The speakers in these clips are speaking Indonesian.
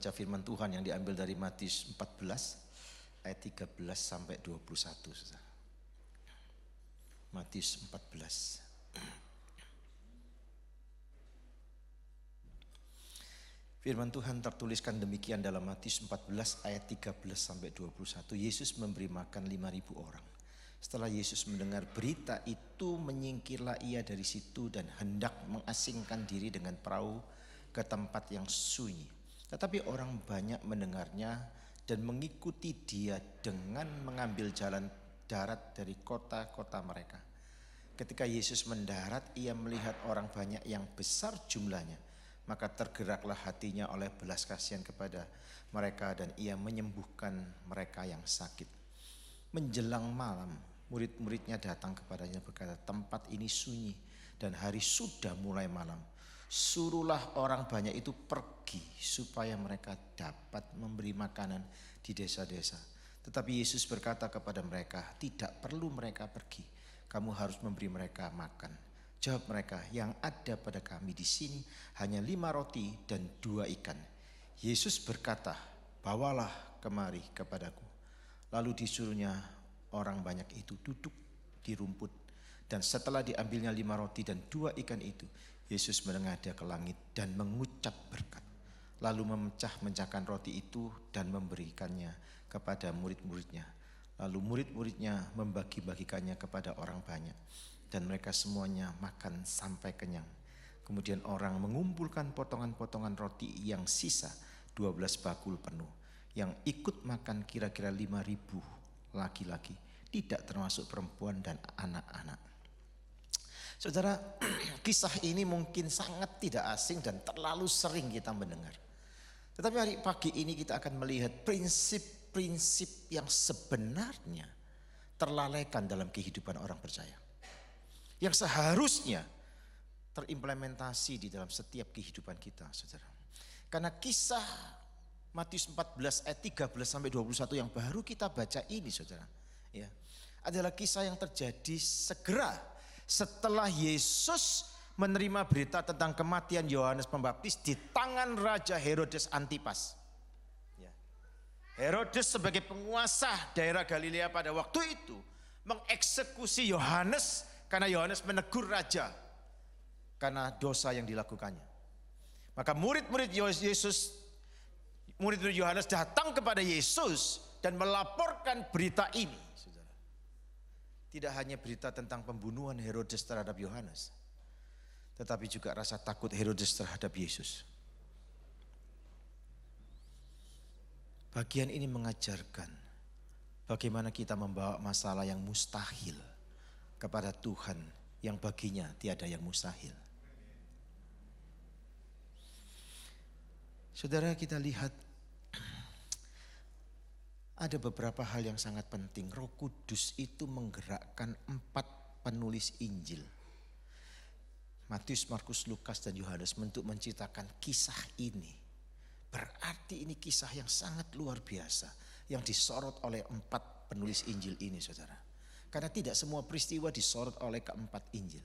membaca firman Tuhan yang diambil dari Matius 14 ayat 13 sampai 21. Saudara. Matius 14. Firman Tuhan tertuliskan demikian dalam Matius 14 ayat 13 sampai 21. Yesus memberi makan 5.000 orang. Setelah Yesus mendengar berita itu, menyingkirlah ia dari situ dan hendak mengasingkan diri dengan perahu ke tempat yang sunyi. Tetapi orang banyak mendengarnya dan mengikuti dia dengan mengambil jalan darat dari kota-kota mereka. Ketika Yesus mendarat, ia melihat orang banyak yang besar jumlahnya. Maka tergeraklah hatinya oleh belas kasihan kepada mereka dan ia menyembuhkan mereka yang sakit. Menjelang malam, murid-muridnya datang kepadanya berkata, tempat ini sunyi dan hari sudah mulai malam. Suruhlah orang banyak itu pergi supaya mereka dapat memberi makanan di desa-desa. Tetapi Yesus berkata kepada mereka, tidak perlu mereka pergi. Kamu harus memberi mereka makan. Jawab mereka, yang ada pada kami di sini hanya 5 roti dan 2 ikan. Yesus berkata, bawalah kemari kepadaku. Lalu disuruhnya orang banyak itu duduk di rumput. Dan setelah diambilnya 5 roti dan 2 ikan itu, Yesus menengadah ke langit dan mengucap berkat. Lalu memecah-mecahkan roti itu dan memberikannya kepada murid-muridnya. Lalu murid-muridnya membagi-bagikannya kepada orang banyak. Dan mereka semuanya makan sampai kenyang. Kemudian orang mengumpulkan potongan-potongan roti yang sisa 12 bakul penuh. Yang ikut makan kira-kira 5.000 laki-laki, tidak termasuk perempuan dan anak-anak. Saudara, kisah ini mungkin sangat tidak asing dan terlalu sering kita mendengar. Tetapi hari pagi ini kita akan melihat prinsip-prinsip yang sebenarnya terlalaikan dalam kehidupan orang percaya. Yang seharusnya terimplementasi di dalam setiap kehidupan kita, saudara. Karena kisah Matius 14 ayat 13 sampai 21 yang baru kita baca ini, saudara, ya, adalah kisah yang terjadi segera setelah Yesus menerima berita tentang kematian Yohanes Pembaptis di tangan Raja Herodes Antipas. Ya. Herodes sebagai penguasa daerah Galilea pada waktu itu mengeksekusi Yohanes karena Yohanes menegur raja karena dosa yang dilakukannya. Maka murid-murid Yohanes datang kepada Yesus dan melaporkan berita ini. Tidak hanya berita tentang pembunuhan Herodes terhadap Yohanes, tetapi juga rasa takut Herodes terhadap Yesus. Bagian ini mengajarkan bagaimana kita membawa masalah yang mustahil kepada Tuhan yang baginya tiada yang mustahil. Saudara, kita lihat ada beberapa hal yang sangat penting. Roh Kudus itu menggerakkan 4 penulis Injil. Matius, Markus, Lukas, dan Yohanes untuk menciptakan kisah ini. Berarti ini kisah yang sangat luar biasa yang disorot oleh 4 penulis Injil ini, saudara. Karena tidak semua peristiwa disorot oleh keempat Injil.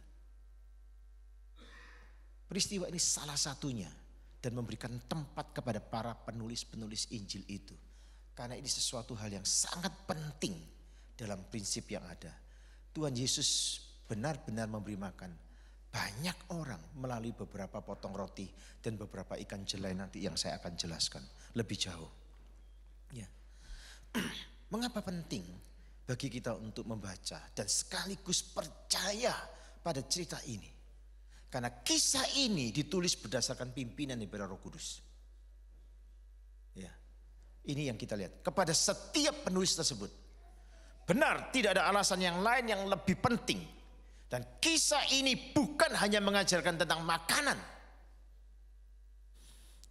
Peristiwa ini salah satunya dan memberikan tempat kepada para penulis-penulis Injil itu. Karena ini sesuatu hal yang sangat penting dalam prinsip yang ada. Tuhan Yesus benar-benar memberi makan banyak orang melalui beberapa potong roti dan beberapa ikan jelai nanti yang saya akan jelaskan lebih jauh. Ya. Mengapa penting bagi kita untuk membaca dan sekaligus percaya pada cerita ini? Karena kisah ini ditulis berdasarkan pimpinan daripada Roh Kudus. Ya. Ini yang kita lihat kepada setiap penulis tersebut. Benar, tidak ada alasan yang lain yang lebih penting. Dan kisah ini bukan hanya mengajarkan tentang makanan.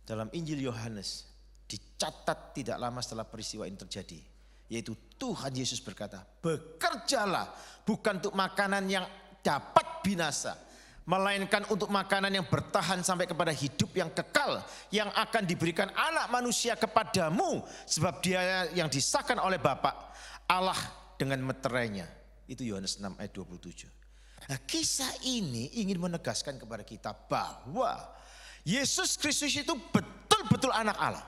Dalam Injil Yohanes dicatat tidak lama setelah peristiwa ini terjadi. Yaitu Tuhan Yesus berkata, bekerjalah bukan untuk makanan yang dapat binasa, melainkan untuk makanan yang bertahan sampai kepada hidup yang kekal, yang akan diberikan anak manusia kepadamu, sebab dia yang disahkan oleh Bapa Allah dengan meterainya. Itu Yohanes 6 ayat 27. Nah, kisah ini ingin menegaskan kepada kita bahwa Yesus Kristus itu betul-betul anak Allah.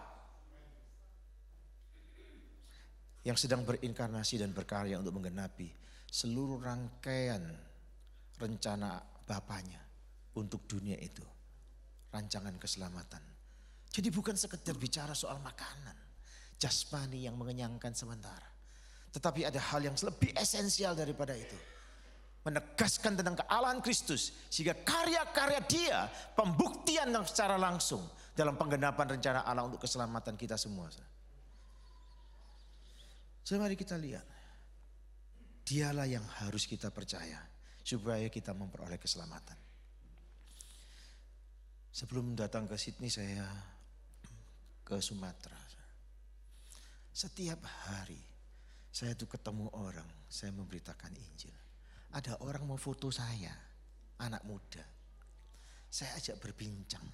yang sedang berinkarnasi dan berkarya untuk menggenapi seluruh rangkaian rencana Bapaknya untuk dunia itu. Rancangan keselamatan. Jadi bukan sekedar bicara soal makanan, jasmani yang mengenyangkan sementara. Tetapi ada hal yang lebih esensial daripada itu. Menegaskan tentang kealahan Kristus. Sehingga karya-karya Dia pembuktian yang secara langsung dalam penggenapan rencana Allah untuk keselamatan kita semua. So, mari kita lihat. Dialah yang harus kita percaya supaya kita memperoleh keselamatan. Sebelum datang ke Sydney saya ke Sumatera. Setiap hari saya tuh ketemu orang, saya memberitakan Injil. Ada orang mau foto saya, anak muda. Saya ajak berbincang.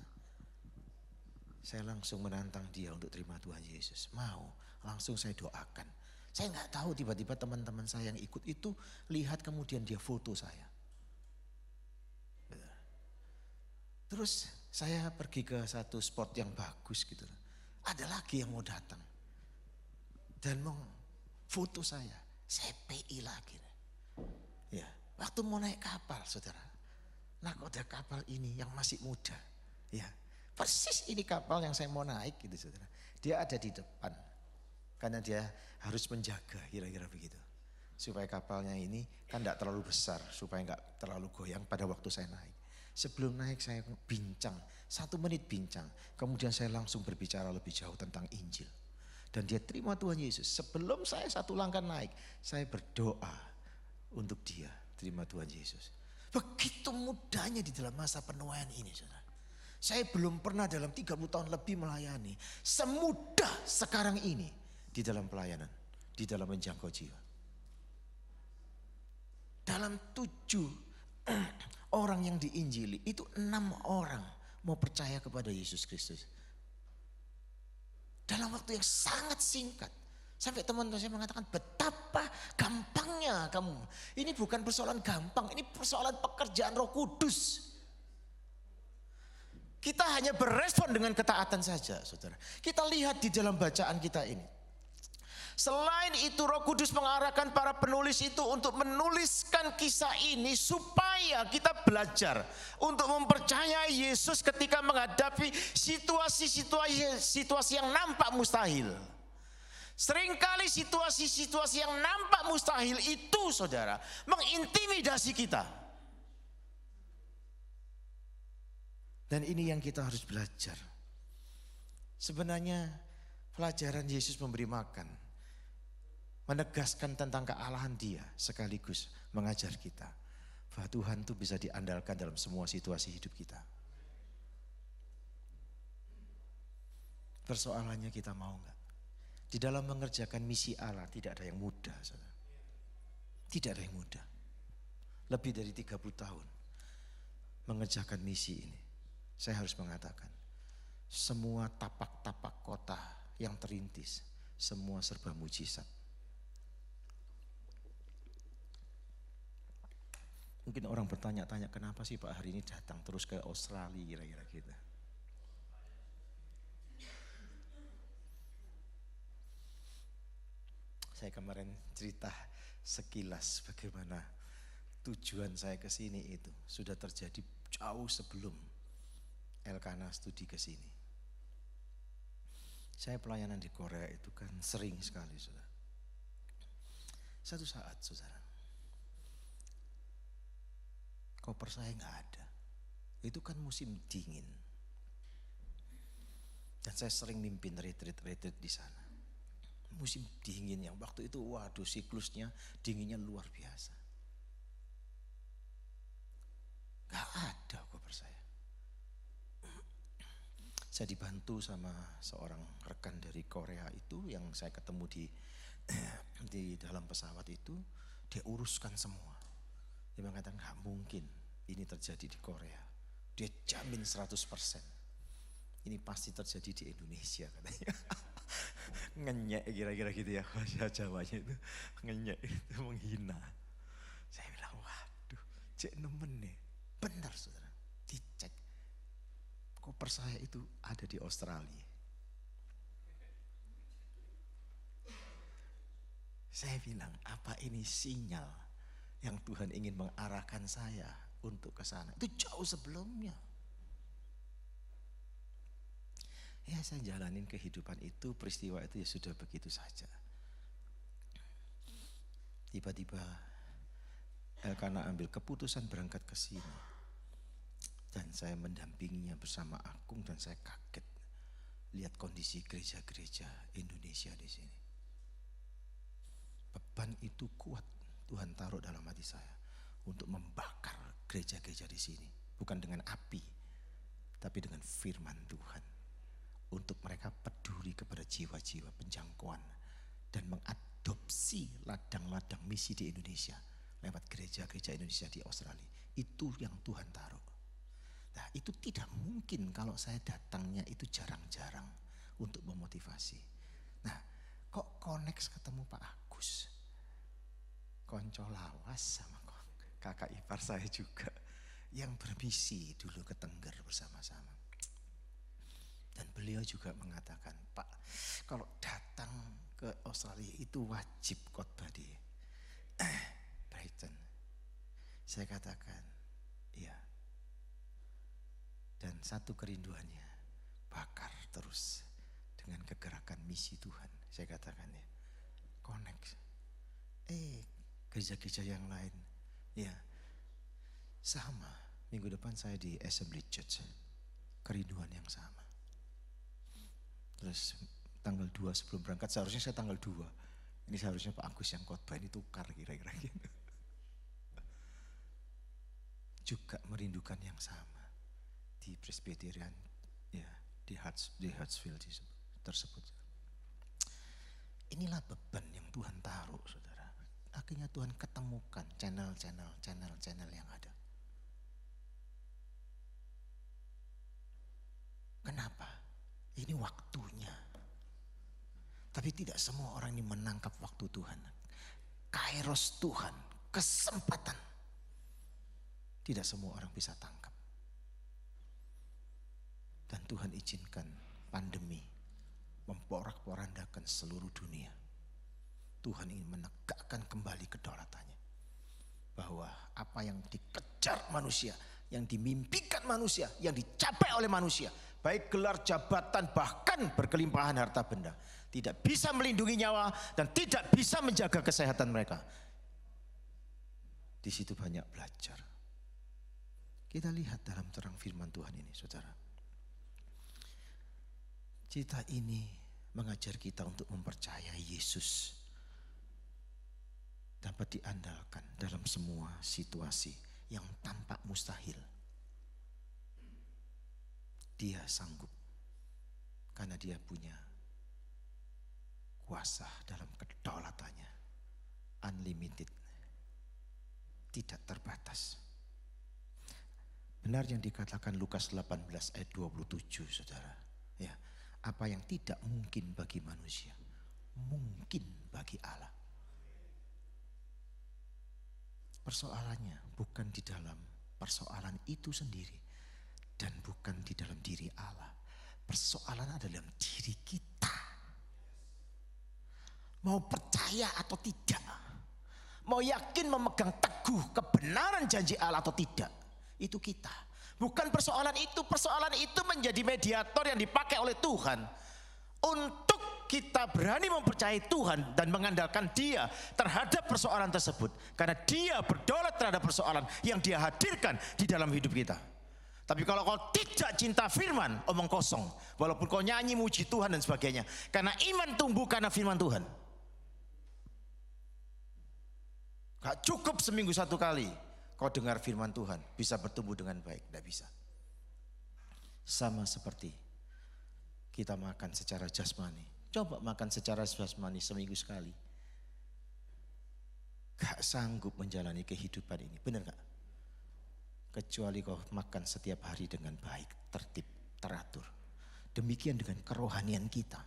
Saya langsung menantang dia untuk terima Tuhan Yesus. Mau, langsung saya doakan. Saya nggak tahu tiba-tiba teman-teman saya yang ikut itu lihat kemudian dia foto saya. Terus saya pergi ke satu spot yang bagus gitu. Ada lagi yang mau datang. Dan mau foto saya PI lagi. Ya, waktu mau naik kapal saudara. Nakoda kapal ini yang masih muda. Ya, persis ini kapal yang saya mau naik gitu saudara. Dia ada di depan. Karena dia harus menjaga kira-kira begitu. Supaya kapalnya ini kan tidak terlalu besar. Supaya nggak terlalu goyang pada waktu saya naik. Sebelum naik saya bincang. 1 menit bincang. Kemudian saya langsung berbicara lebih jauh tentang Injil. Dan dia terima Tuhan Yesus. Sebelum saya 1 langkah naik. Saya berdoa untuk dia terima Tuhan Yesus. Begitu mudahnya di dalam masa penuaian ini saudara. Saya belum pernah dalam 30 tahun lebih melayani. Semudah sekarang ini. Di dalam pelayanan, di dalam menjangkau jiwa. Dalam 7 orang yang diinjili, itu 6 orang mau percaya kepada Yesus Kristus. Dalam waktu yang sangat singkat. Sampai teman-teman saya mengatakan betapa gampangnya kamu. Ini bukan persoalan gampang, ini persoalan pekerjaan Roh Kudus. Kita hanya berespon dengan ketaatan saja saudara. Kita lihat di dalam bacaan kita ini. Selain itu Roh Kudus mengarahkan para penulis itu untuk menuliskan kisah ini supaya kita belajar untuk mempercayai Yesus ketika menghadapi situasi yang nampak mustahil. Seringkali situasi yang nampak mustahil itu saudara mengintimidasi kita. Dan ini yang kita harus belajar. Sebenarnya pelajaran Yesus memberi makan. Menegaskan tentang kealahan Dia sekaligus mengajar kita bahwa Tuhan itu bisa diandalkan dalam semua situasi hidup kita. Persoalannya kita mau enggak? Di dalam mengerjakan misi Allah tidak ada yang mudah saudara. Tidak ada yang mudah. Lebih dari 30 tahun mengerjakan misi ini. Saya harus mengatakan semua tapak-tapak kota yang terintis semua serba mujizat. Mungkin orang bertanya-tanya kenapa sih Pak hari ini datang terus ke Australia kira-kira gitu. Saya kemarin cerita sekilas bagaimana tujuan saya ke sini itu sudah terjadi jauh sebelum Elkanah studi ke sini. Saya pelayanan di Korea itu kan sering sekali saudara. Satu saat saudara. Koper saya nggak ada. Itu kan musim dingin. Dan saya sering mimpin retreat di sana. Musim dingin yang waktu itu waduh siklusnya dinginnya luar biasa. Nggak ada koper saya. Saya dibantu sama seorang rekan dari Korea itu yang saya ketemu di dalam pesawat itu. Dia uruskan semua. Dia mengatakan gak mungkin ini terjadi di Korea. Dia jamin 100%. Ini pasti terjadi di Indonesia katanya. Ngenyek kira-kira gitu ya bahasa Jawanya itu. Ngenyek itu menghina. Saya bilang waduh cek nemen nih. Benar saudara. Dicek. Koper saya itu ada di Australia. Saya bilang, apa ini sinyal yang Tuhan ingin mengarahkan saya untuk ke sana? Itu jauh sebelumnya. Ya saya jalanin kehidupan itu, peristiwa itu ya sudah begitu saja. Tiba-tiba Elkana ambil keputusan berangkat ke sini. Dan saya mendampinginya bersama Agung dan saya kaget lihat kondisi gereja-gereja Indonesia di sini. Beban itu kuat Tuhan taruh dalam hati saya untuk membakar gereja-gereja di sini, bukan dengan api, tapi dengan firman Tuhan. Untuk mereka peduli kepada jiwa-jiwa penjangkauan dan mengadopsi ladang-ladang misi di Indonesia lewat gereja-gereja Indonesia di Australia. Itu yang Tuhan taruh. Nah, itu tidak mungkin kalau saya datangnya itu jarang-jarang untuk memotivasi. Nah, kok connect ketemu Pak Agus, konco lawas sama kakak ipar saya juga yang bermisi dulu ke Tengger bersama-sama. Dan beliau juga mengatakan, Pak, kalau datang ke Australia itu wajib khotbah di Brighton. Saya katakan, iya. Dan satu kerinduannya, bakar terus dengan kegerakan misi Tuhan. Saya katakan ya, connect. Gereja-gereja yang lain, ya sama. Minggu depan saya di Assembly Church, kerinduan yang sama. Terus tanggal 2 sebelum berangkat, seharusnya saya tanggal 2. Ini seharusnya Pak Agus yang khotbah, ini tukar kira-kira gitu. Juga merindukan yang sama. Di Presbyterian, ya di Hartsville tersebut. Inilah beban yang Tuhan taruh, saudara. Akhirnya Tuhan ketemukan channel yang ada. Kenapa? Ini waktunya. Tapi tidak semua orang ini menangkap waktu Tuhan. Kairos Tuhan, kesempatan. Tidak semua orang bisa tangkap. Dan Tuhan izinkan pandemi memporak-porandakan seluruh dunia. Tuhan ingin menegakkan kembali kedaulatannya. Bahwa apa yang dikejar manusia, yang dimimpikan manusia, yang dicapai oleh manusia, baik gelar jabatan bahkan berkelimpahan harta benda, tidak bisa melindungi nyawa dan tidak bisa menjaga kesehatan mereka. Di situ banyak belajar. Kita lihat dalam terang firman Tuhan ini, saudara. Cerita ini mengajar kita untuk mempercayai Yesus dapat diandalkan dalam semua situasi yang tampak mustahil. Dia sanggup karena dia punya kuasa dalam kedaulatannya, unlimited, tidak terbatas. Benar yang dikatakan Lukas 18 ayat 27, saudara. Ya, apa yang tidak mungkin bagi manusia, mungkin bagi Allah. Persoalannya bukan di dalam persoalan itu sendiri dan bukan di dalam diri Allah. Persoalan ada dalam diri kita. Mau percaya atau tidak, mau yakin memegang teguh kebenaran janji Allah atau tidak, itu kita. Bukan persoalan itu menjadi mediator yang dipakai oleh Tuhan untuk kita berani mempercayai Tuhan dan mengandalkan Dia terhadap persoalan tersebut. Karena Dia berdaulat terhadap persoalan yang Dia hadirkan di dalam hidup kita. Tapi kalau kau tidak cinta firman, omong kosong. Walaupun kau nyanyi muji Tuhan dan sebagainya. Karena iman tumbuh karena firman Tuhan. Gak cukup seminggu satu kali kau dengar firman Tuhan bisa bertumbuh dengan baik, tidak bisa. Sama seperti kita makan secara jasmani. Coba makan secara jasmani seminggu sekali. Gak sanggup menjalani kehidupan ini, benar gak? Kecuali kau makan setiap hari dengan baik, tertib, teratur. Demikian dengan kerohanian kita.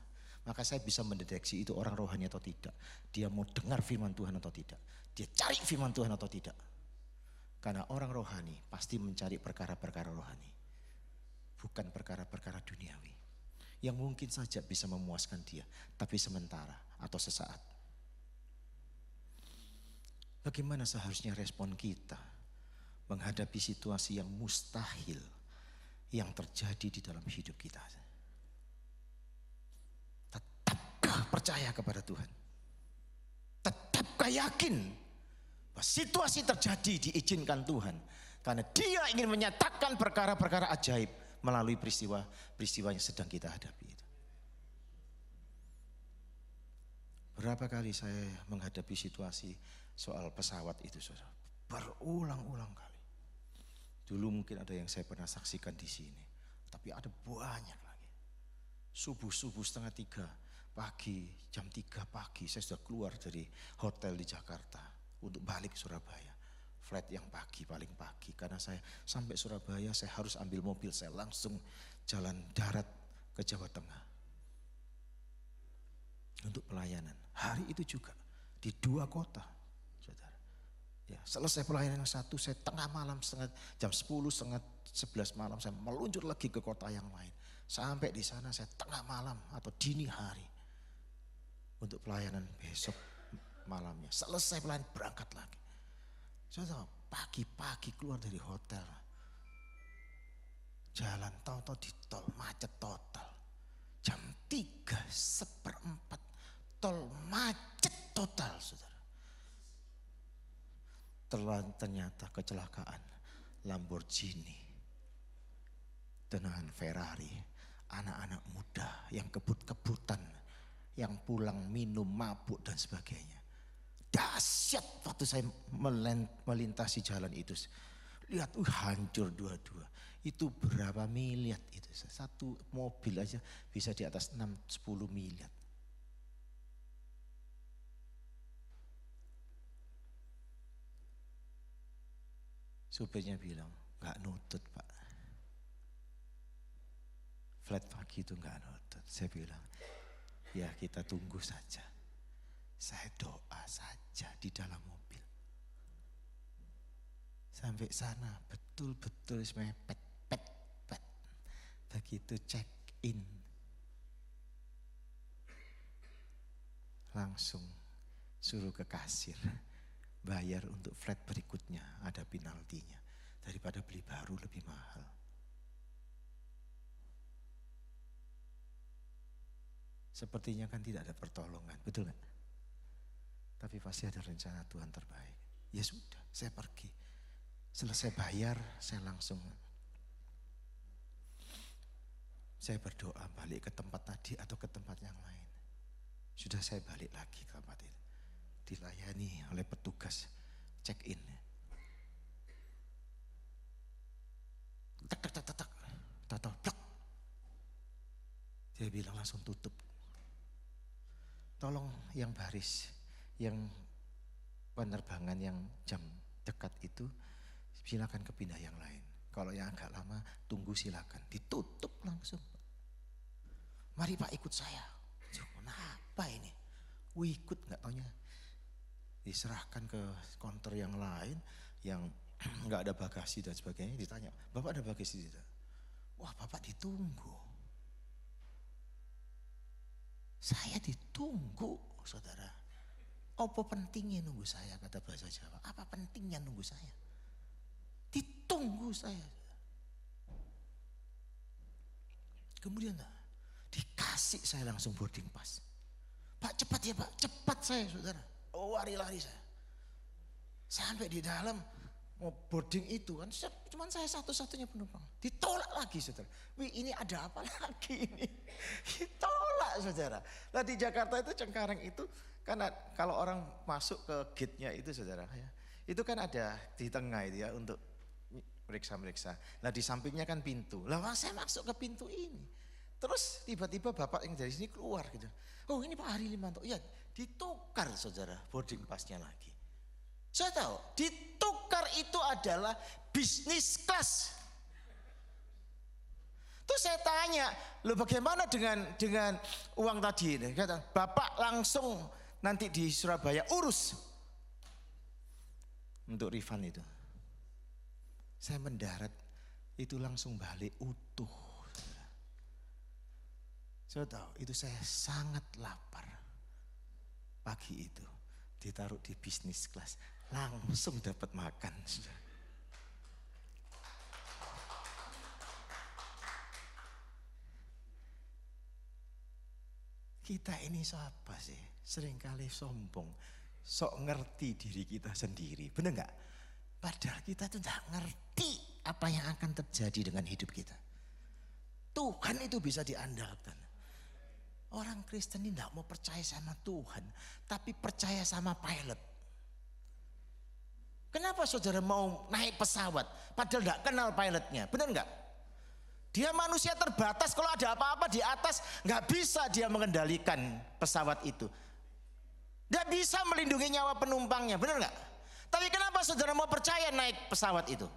Maka saya bisa mendeteksi itu orang rohani atau tidak. Dia mau dengar firman Tuhan atau tidak. Dia cari firman Tuhan atau tidak. Karena orang rohani pasti mencari perkara-perkara rohani. Bukan perkara-perkara duniawi. Yang mungkin saja bisa memuaskan dia. Tapi sementara atau sesaat. Bagaimana seharusnya respon kita menghadapi situasi yang mustahil yang terjadi di dalam hidup kita? Tetapkah percaya kepada Tuhan? Tetapkah yakin bahwa situasi terjadi diizinkan Tuhan? Karena Dia ingin menyatakan perkara-perkara ajaib melalui peristiwa yang sedang kita hadapi itu. Berapa kali saya menghadapi situasi soal pesawat itu, saudara, berulang-ulang kali. Dulu mungkin ada yang saya pernah saksikan di sini, tapi ada banyak lagi. Subuh-subuh 2:30 pagi, jam 3 pagi saya sudah keluar dari hotel di Jakarta untuk balik ke Surabaya. Flight yang pagi, paling pagi, karena saya sampai Surabaya saya harus ambil mobil, saya langsung jalan darat ke Jawa Tengah untuk pelayanan. Hari itu juga di 2 kota, saudara. Ya, selesai pelayanan yang satu, saya tengah malam jam 10, setengah 11 malam saya meluncur lagi ke kota yang lain. Sampai di sana saya tengah malam atau dini hari untuk pelayanan besok malamnya. Selesai pelayanan berangkat lagi. Saudara, pagi-pagi keluar dari hotel, jalan tahu-tahu di tol, macet total. Jam 3:15 tol macet total, saudara. Ternyata kecelakaan Lamborghini dengan Ferrari, anak-anak muda yang kebut-kebutan, yang pulang minum, mabuk dan sebagainya. Dahsyat waktu saya melintasi jalan itu. Lihat, hancur dua-dua. Itu berapa miliar itu. Satu mobil aja bisa di atas 6-10 miliar. Supirnya bilang, gak nutut Pak. Flat pagi itu gak nutut. Saya bilang, ya kita tunggu saja. Saya doa saja di dalam mobil. Sampai sana betul-betul mepet. Begitu check in, langsung suruh ke kasir. Bayar untuk flight berikutnya, ada penaltinya. Daripada beli baru lebih mahal. Sepertinya kan tidak ada pertolongan, betul gak? Tapi pasti ada rencana Tuhan terbaik. Ya sudah, saya pergi. Selesai bayar, saya langsung, saya berdoa balik ke tempat tadi atau ke tempat yang lain. Sudah saya balik lagi ke tempat itu. Dilayani oleh petugas check in. Tak, plak. Dia bilang langsung tutup. Tolong yang baris, yang penerbangan yang jam dekat itu silakan ke pindah yang lain. Kalau yang agak lama tunggu silakan. Ditutup langsung. Mari Pak ikut saya. Kenapa ini? Ikut nggak taunya. Diserahkan ke counter yang lain yang nggak ada bagasi dan sebagainya. Ditanya, Bapak ada bagasi tidak? Wah, Bapak ditunggu. Saya ditunggu, saudara. Apa pentingnya nunggu saya, kata bahasa Jawa? Apa pentingnya nunggu saya? Ditunggu saya. Kemudian dikasih saya langsung boarding pass. Pak cepat ya Pak, cepat saya saudara. Oh lari-lari saya. Sampai di dalam mau boarding itu kan cuma saya satu-satunya penumpang. Ditolak lagi saudara. Wih ini ada apa lagi ini? Ditolak saudara. Nah di Jakarta itu Cengkareng itu karena kalau orang masuk ke gate-nya itu saudara ya. Itu kan ada di tengah itu ya untuk meriksa-meriksa. Nah di sampingnya kan pintu. Lah saya masuk ke pintu ini. Terus tiba-tiba bapak yang dari sini keluar gitu. Oh ini Pak Hari Limanto. Ya ditukar saudara boarding pass-nya lagi. Saya tahu ditukar itu adalah bisnis kelas. Terus saya tanya, lo bagaimana dengan uang tadi ini? Kata, Bapak langsung nanti di Surabaya urus untuk refund itu. Saya mendarat itu langsung balik utuh. Saya tahu itu saya sangat lapar. Pagi itu ditaruh di bisnis kelas. langsung dapat makan. Kita ini siapa sih? Seringkali sombong, sok ngerti diri kita sendiri, benar nggak? Padahal kita tuh nggak ngerti apa yang akan terjadi dengan hidup kita. Tuhan itu bisa diandalkan. Orang Kristen ini nggak mau percaya sama Tuhan, tapi percaya sama pilot. Kenapa saudara mau naik pesawat, padahal nggak kenal pilotnya, benar nggak? Dia manusia terbatas, kalau ada apa-apa di atas nggak bisa dia mengendalikan pesawat itu. Nggak bisa melindungi nyawa penumpangnya, benar nggak? Tapi kenapa saudara mau percaya naik pesawat itu?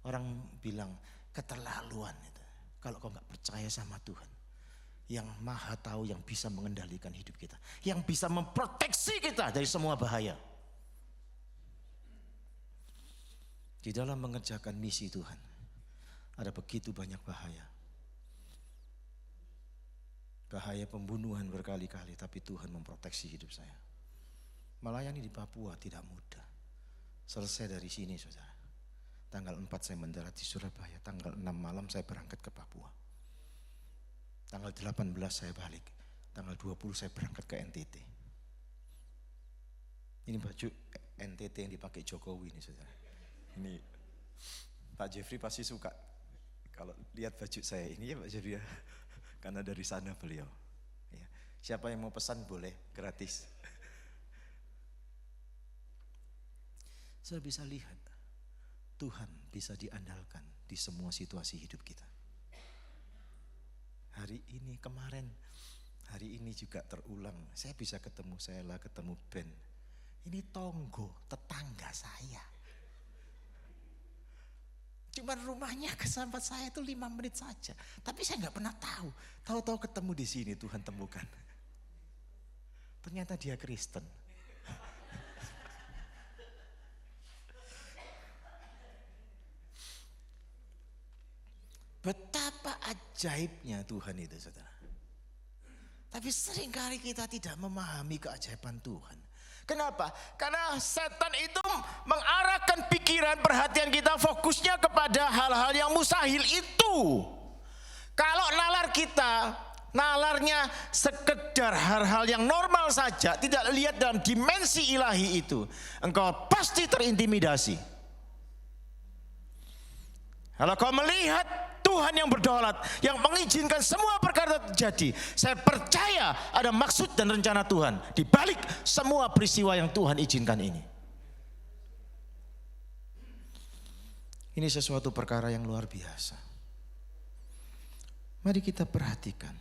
Orang bilang keterlaluan itu. Kalau kau nggak percaya sama Tuhan, yang maha tahu, yang bisa mengendalikan hidup kita, yang bisa memproteksi kita dari semua bahaya. Di dalam mengerjakan misi Tuhan, ada begitu banyak bahaya. Bahaya pembunuhan berkali-kali, tapi Tuhan memproteksi hidup saya. Melayani di Papua tidak mudah. Selesai dari sini saudara. Tanggal 4 saya mendarat di Surabaya, tanggal 6 malam saya berangkat ke Papua. Tanggal 18 saya balik, tanggal 20 saya berangkat ke NTT. Ini baju NTT yang dipakai Jokowi ini saudara. Ini Pak Jeffrey pasti suka kalau lihat baju saya ini ya Pak Jeffrey ya. Karena dari sana beliau. Ya. Siapa yang mau pesan boleh gratis. Saya bisa lihat Tuhan bisa diandalkan di semua situasi hidup kita. Hari ini, kemarin, hari ini juga terulang. Saya bisa ketemu Sela, ketemu Ben. Ini Tonggo, tetangga saya. Cuman rumahnya ke tempat saya itu 5 menit saja. Tapi saya nggak pernah tahu. Tahu-tahu ketemu di sini Tuhan temukan. Ternyata dia Kristen. Betapa ajaibnya Tuhan itu saudara. Tapi seringkali kita tidak memahami keajaiban Tuhan. Kenapa? Karena setan itu mengarahkan pikiran, perhatian kita fokusnya kepada hal-hal yang mustahil itu. Kalau nalar kita, nalarnya sekedar hal-hal yang normal saja, tidak lihat dalam dimensi ilahi itu, engkau pasti terintimidasi. Kalau kau melihat Tuhan yang berdaulat, yang mengizinkan semua perkara terjadi, saya percaya ada maksud dan rencana Tuhan di balik semua peristiwa yang Tuhan izinkan ini. Ini sesuatu perkara yang luar biasa. Mari kita perhatikan.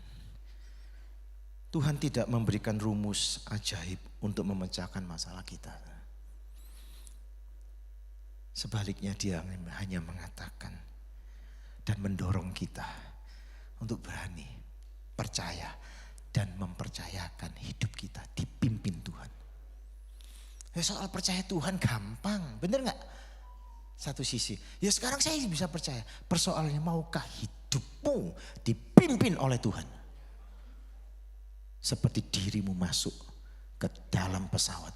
Tuhan tidak memberikan rumus ajaib untuk memecahkan masalah kita. Sebaliknya dia hanya mengatakan dan mendorong kita untuk berani, percaya dan mempercayakan hidup kita dipimpin Tuhan. Soal percaya Tuhan gampang, bener gak? Satu sisi, ya sekarang saya bisa percaya. Persoalannya maukah hidupmu dipimpin oleh Tuhan? Seperti dirimu masuk ke dalam pesawat,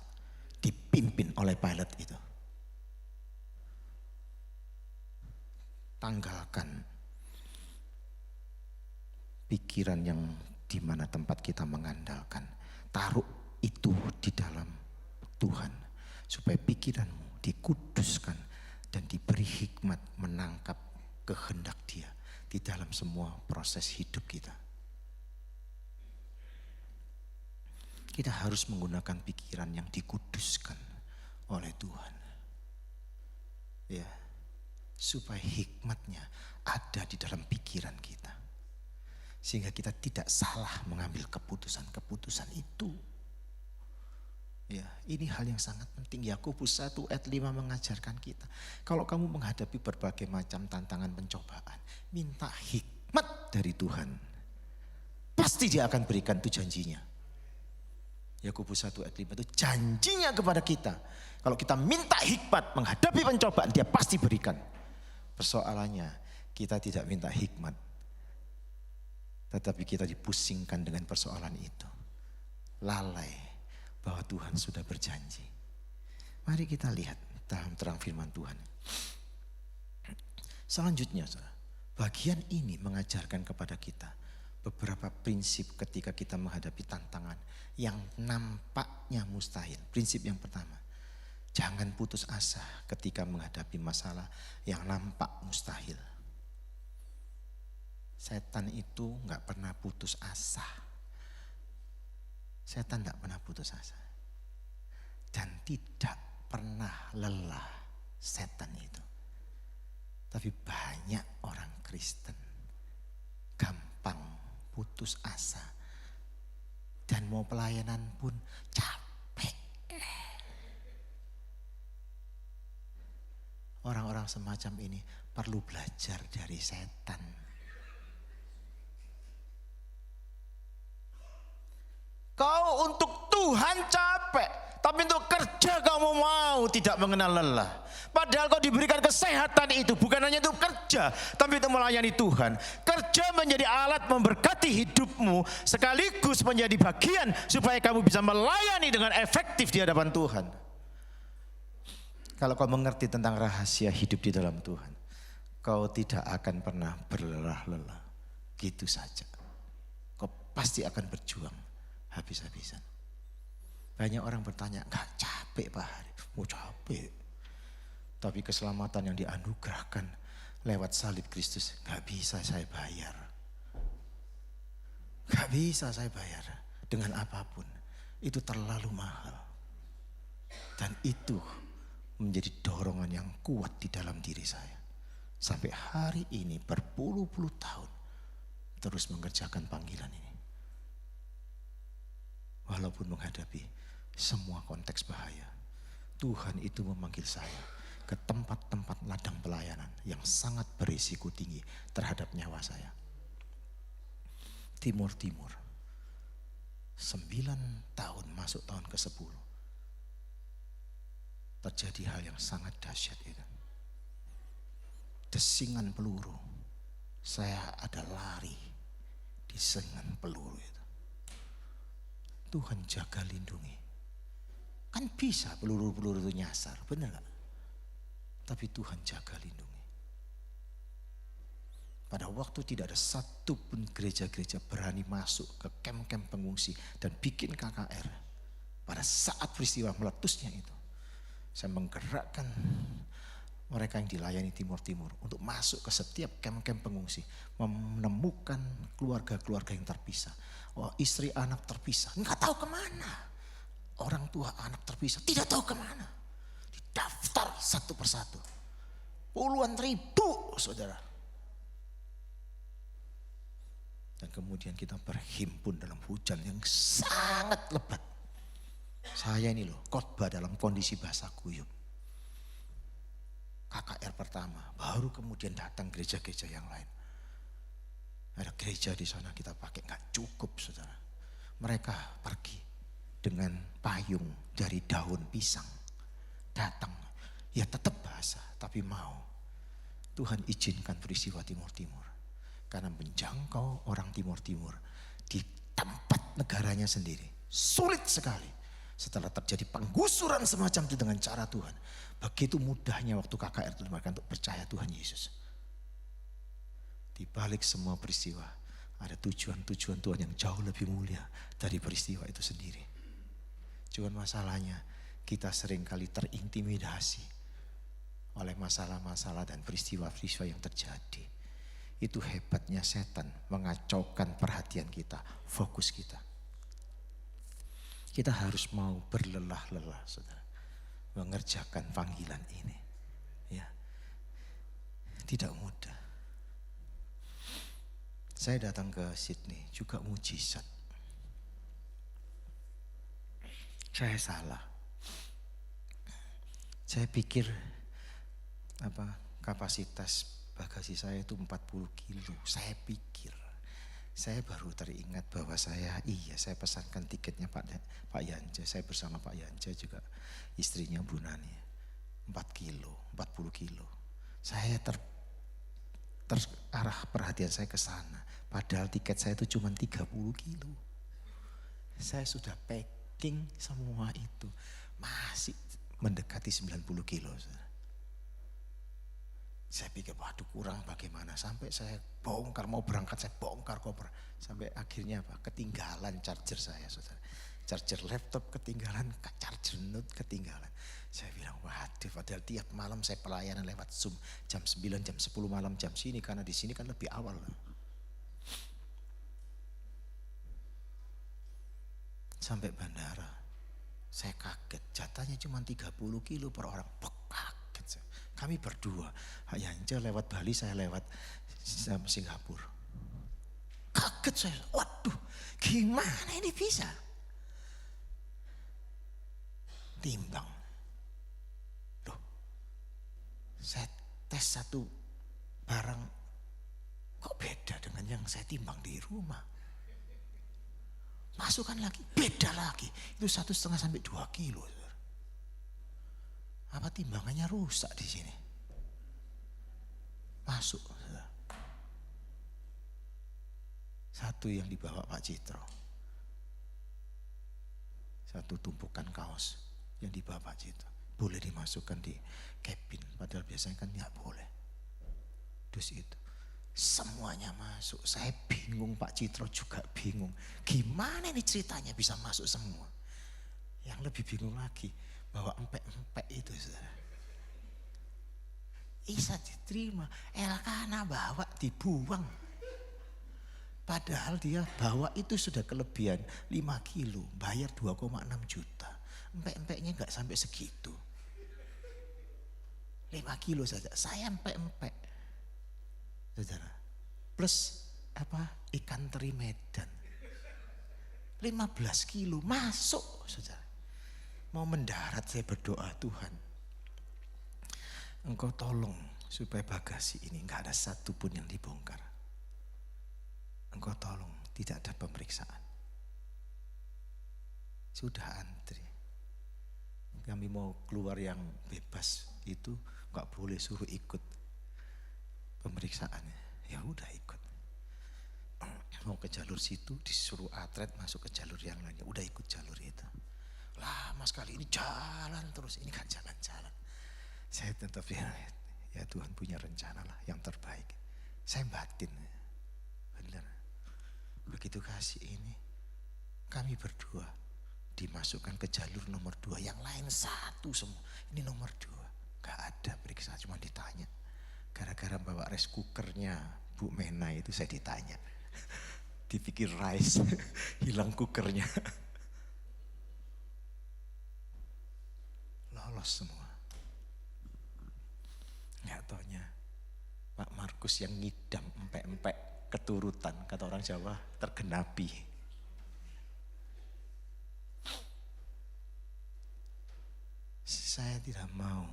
dipimpin oleh pilot itu. Tanggalkan pikiran yang di mana tempat kita mengandalkan. Taruh itu di dalam Tuhan. Supaya pikiranmu dikuduskan dan diberi hikmat menangkap kehendak Dia di dalam semua proses hidup kita. Kita harus menggunakan pikiran yang dikuduskan oleh Tuhan. Ya. Supaya hikmatnya ada di dalam pikiran kita. Sehingga kita tidak salah mengambil keputusan-keputusan itu. Ya, ini hal yang sangat penting. Yakobus 1 ayat 5 mengajarkan kita. Kalau kamu menghadapi berbagai macam tantangan pencobaan, minta hikmat dari Tuhan. Pasti Dia akan berikan itu janjinya. Yakobus 1 ayat 5 itu janjinya kepada kita. Kalau kita minta hikmat menghadapi pencobaan, Dia pasti berikan. Persoalannya kita tidak minta hikmat, tetapi kita dipusingkan dengan persoalan itu. Lalai bahwa Tuhan sudah berjanji. Mari kita lihat dalam terang firman Tuhan. Selanjutnya, bagian ini mengajarkan kepada kita beberapa prinsip ketika kita menghadapi tantangan yang nampaknya mustahil. Prinsip yang pertama, jangan putus asa ketika menghadapi masalah yang nampak mustahil. Setan itu gak pernah putus asa. Setan gak pernah putus asa. Dan tidak pernah lelah setan itu. Tapi banyak orang Kristen gampang putus asa. Dan mau pelayanan pun capek. Orang-orang semacam ini perlu belajar dari setan. Kau untuk Tuhan capek, tapi untuk kerja kamu mau tidak mengenal lelah. Padahal kau diberikan kesehatan itu bukan hanya untuk kerja, tapi untuk melayani Tuhan. Kerja menjadi alat memberkati hidupmu, sekaligus menjadi bagian supaya kamu bisa melayani dengan efektif di hadapan Tuhan. Kalau kau mengerti tentang rahasia hidup di dalam Tuhan, kau tidak akan pernah berlelah-lelah. Gitu saja. Kau pasti akan berjuang habis-habisan. Banyak orang bertanya, gak capek Pak Hari? Mau capek. Tapi keselamatan yang dianugerahkan lewat salib Kristus gak bisa saya bayar. Gak bisa saya bayar dengan apapun. Itu terlalu mahal. Dan itu menjadi dorongan yang kuat di dalam diri saya. Sampai hari ini berpuluh-puluh tahun terus mengerjakan panggilan ini. Walaupun menghadapi semua konteks bahaya, Tuhan itu memanggil saya ke tempat-tempat ladang pelayanan yang sangat berisiko tinggi terhadap nyawa saya. Timur-timur, 9 tahun masuk tahun ke-10. Terjadi hal yang sangat dahsyat itu. Desingan peluru, saya ada lari di desingan peluru itu. Tuhan jaga lindungi. Kan bisa peluru-peluru itu nyasar, benar gak? Tapi Tuhan jaga lindungi. Pada waktu tidak ada satu pun gereja-gereja berani masuk ke kem-kem pengungsi dan bikin KKR. Pada saat peristiwa meletusnya itu, saya menggerakkan mereka yang dilayani Timur-Timur untuk masuk ke setiap kem-kem pengungsi, menemukan keluarga-keluarga yang terpisah. Oh, istri anak terpisah, nggak tahu kemana. Orang tua anak terpisah, tidak tahu kemana. Didaftar satu persatu. Puluhan ribu saudara. Dan kemudian kita berhimpun dalam hujan yang sangat lebat. Saya ini loh khotbah dalam kondisi basah kuyup. KKR pertama, baru kemudian datang gereja-gereja yang lain. Ada gereja di sana kita pakai nggak cukup saudara. Mereka pergi dengan payung dari daun pisang. Datang, ya tetap basah tapi mau. Tuhan izinkan peristiwa Timur-Timur. Karena menjangkau orang Timur-Timur di tempat negaranya sendiri. Sulit sekali. Setelah terjadi penggusuran semacam itu dengan cara Tuhan. Begitu mudahnya waktu KKR itu mereka untuk percaya Tuhan Yesus. Di balik semua peristiwa ada tujuan-tujuan Tuhan yang jauh lebih mulia dari peristiwa itu sendiri. Cuman masalahnya kita seringkali terintimidasi oleh masalah-masalah dan peristiwa-peristiwa yang terjadi. Itu hebatnya setan mengacaukan perhatian kita, fokus kita. Kita harus mau berlelah-lelah saudara, mengerjakan panggilan ini. Ya, tidak mudah. Saya datang ke Sydney juga mujizat. Saya salah. Saya pikir kapasitas bagasi saya itu 40 kilo. Saya pikir. Saya baru teringat bahwa saya pesankan tiketnya Pak Yanja. Saya bersama Pak Yanja juga istrinya Bu Nani. 40 kilo. Saya terarah perhatian saya ke sana. Padahal tiket saya itu cuma 30 kilo. Saya sudah pack. packing semua itu. Masih mendekati 90 kilo. Saya pikir waduh kurang bagaimana. Sampai saya bongkar, mau berangkat saya bongkar koper. Sampai akhirnya apa? Ketinggalan charger saya saudara. Charger laptop ketinggalan, charger note ketinggalan. Saya bilang waduh, padahal tiap malam saya pelayanan lewat Zoom. Jam 9, jam 10 malam, jam sini. Karena di sini kan lebih awal. Sampai bandara. Saya kaget, jatahnya cuma 30 kilo per orang. Kaget saya. Kami berdua, Yanja lewat Bali, saya lewat Singapura. Kaget saya, waduh gimana ini bisa? Timbang. Loh, saya tes satu barang, kok beda dengan yang saya timbang di rumah. Masukkan lagi, beda lagi. Itu 1,5 sampai 2 kilo. Apa timbangannya rusak di sini? Masuk. Satu yang dibawa Pak Citro. Satu tumpukan kaos yang dibawa Pak Citro. Boleh dimasukkan di cabin. Padahal biasanya kan nggak boleh. Dus itu. Semuanya masuk. Saya bingung, Pak Citro juga bingung. Gimana ini ceritanya bisa masuk semua? Yang lebih bingung lagi, bahwa empek-empek itu saudara. Bisa diterima. Elkana bawa dibuang. Padahal dia bawa itu sudah kelebihan 5 kilo. Bayar 2,6 juta. Empek-empeknya gak sampai segitu. 5 kilo saja. Saya empek-empek. Saudara, plus ikan teri Medan 15 kilo masuk saudara. Mau mendarat saya berdoa, Tuhan Engkau tolong supaya bagasi ini gak ada satupun yang dibongkar. Engkau tolong tidak ada pemeriksaan. Sudah antri. Kami mau keluar yang bebas itu gak boleh suruh ikut pemeriksaannya. Ya udah ikut. Mau ke jalur situ disuruh atlet masuk ke jalur yang lainnya. Udah ikut jalur itu. Lama sekali ini jalan terus. Ini kan jalan-jalan. Saya tetap ya Tuhan punya rencana lah yang terbaik. Saya batin. Benar. Begitu kasih ini kami berdua dimasukkan ke jalur nomor 2. Yang lain 1 semua. Ini nomor 2. Gak ada periksa, cuma ditanya. Gara-gara bawa rice cookernya Bu Mena itu saya ditanya. Dipikir rice, hilang cookernya. Lolos semua. Nggak taunya Pak Markus yang ngidam empek-empek keturutan, kata orang Jawa, tergenapi. Saya tidak mau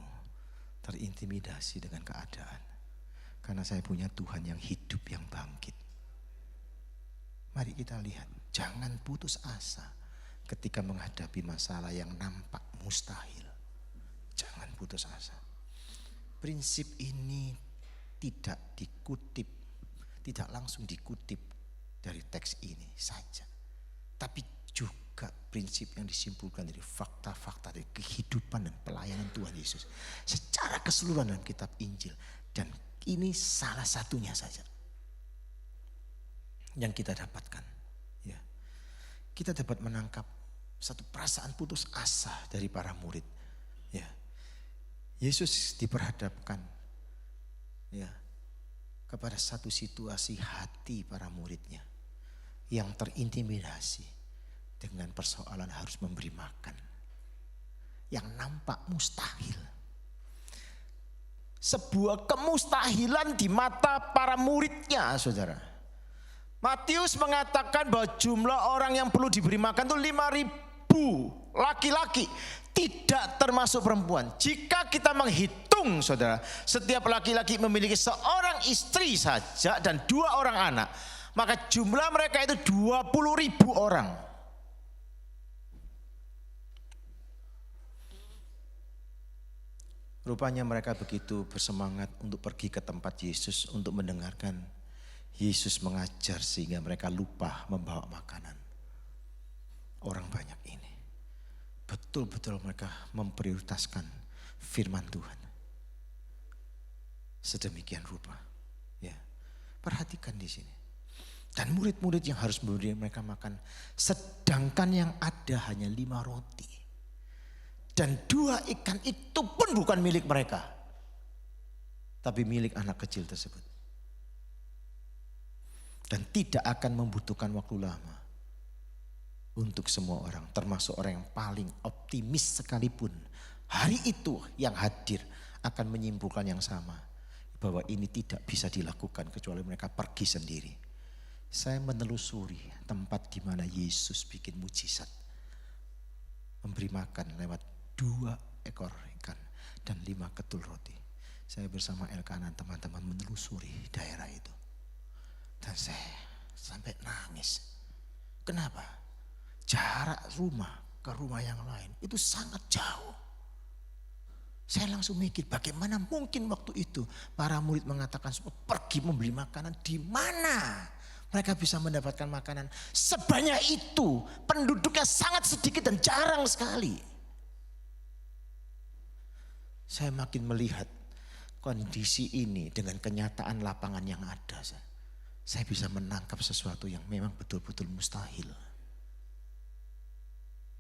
terintimidasi dengan keadaan. Karena saya punya Tuhan yang hidup, yang bangkit. Mari kita lihat, jangan putus asa ketika menghadapi masalah yang nampak mustahil. Jangan putus asa. Prinsip ini tidak dikutip, tidak langsung dikutip dari teks ini saja. Tapi juga prinsip yang disimpulkan dari fakta-fakta dari kehidupan dan pelayanan Tuhan Yesus. Secara keseluruhan dalam kitab Injil. Dan ini salah satunya saja yang kita dapatkan. Ya. Kita dapat menangkap satu perasaan putus asa dari para murid. Ya. Yesus diperhadapkan ya kepada satu situasi hati para muridnya yang terintimidasi dengan persoalan harus memberi makan yang nampak mustahil. Sebuah kemustahilan di mata para muridnya, saudara. Matius mengatakan bahwa jumlah orang yang perlu diberi makan itu 5.000 laki-laki, tidak termasuk perempuan. Jika kita menghitung, saudara, setiap laki-laki memiliki seorang istri saja dan 2 orang anak, maka jumlah mereka itu 20.000 orang. Rupanya mereka begitu bersemangat untuk pergi ke tempat Yesus untuk mendengarkan Yesus mengajar sehingga mereka lupa membawa makanan. Orang banyak ini. betul-betul mereka memprioritaskan firman Tuhan. Sedemikian rupa. Ya, perhatikan di sini. Dan murid-murid yang harus memberi mereka makan. Sedangkan yang ada hanya 5 roti. Dan 2 ikan itu pun bukan milik mereka. Tapi milik anak kecil tersebut. Dan tidak akan membutuhkan waktu lama. Untuk semua orang, termasuk orang yang paling optimis sekalipun. Hari itu yang hadir akan menyimpulkan yang sama. Bahwa ini tidak bisa dilakukan kecuali mereka pergi sendiri. Saya menelusuri tempat di mana Yesus bikin mujizat. Memberi makan lewat 2 ekor ikan dan 5 ketul roti. Saya bersama Elkanan teman-teman menelusuri daerah itu. Dan saya sampai nangis. Kenapa? Jarak rumah ke rumah yang lain itu sangat jauh. Saya langsung mikir bagaimana mungkin waktu itu para murid mengatakan semua pergi membeli makanan, di mana mereka bisa mendapatkan makanan sebanyak itu, penduduknya sangat sedikit dan jarang sekali. Saya makin melihat kondisi ini dengan kenyataan lapangan yang ada. Saya bisa menangkap sesuatu yang memang betul-betul mustahil.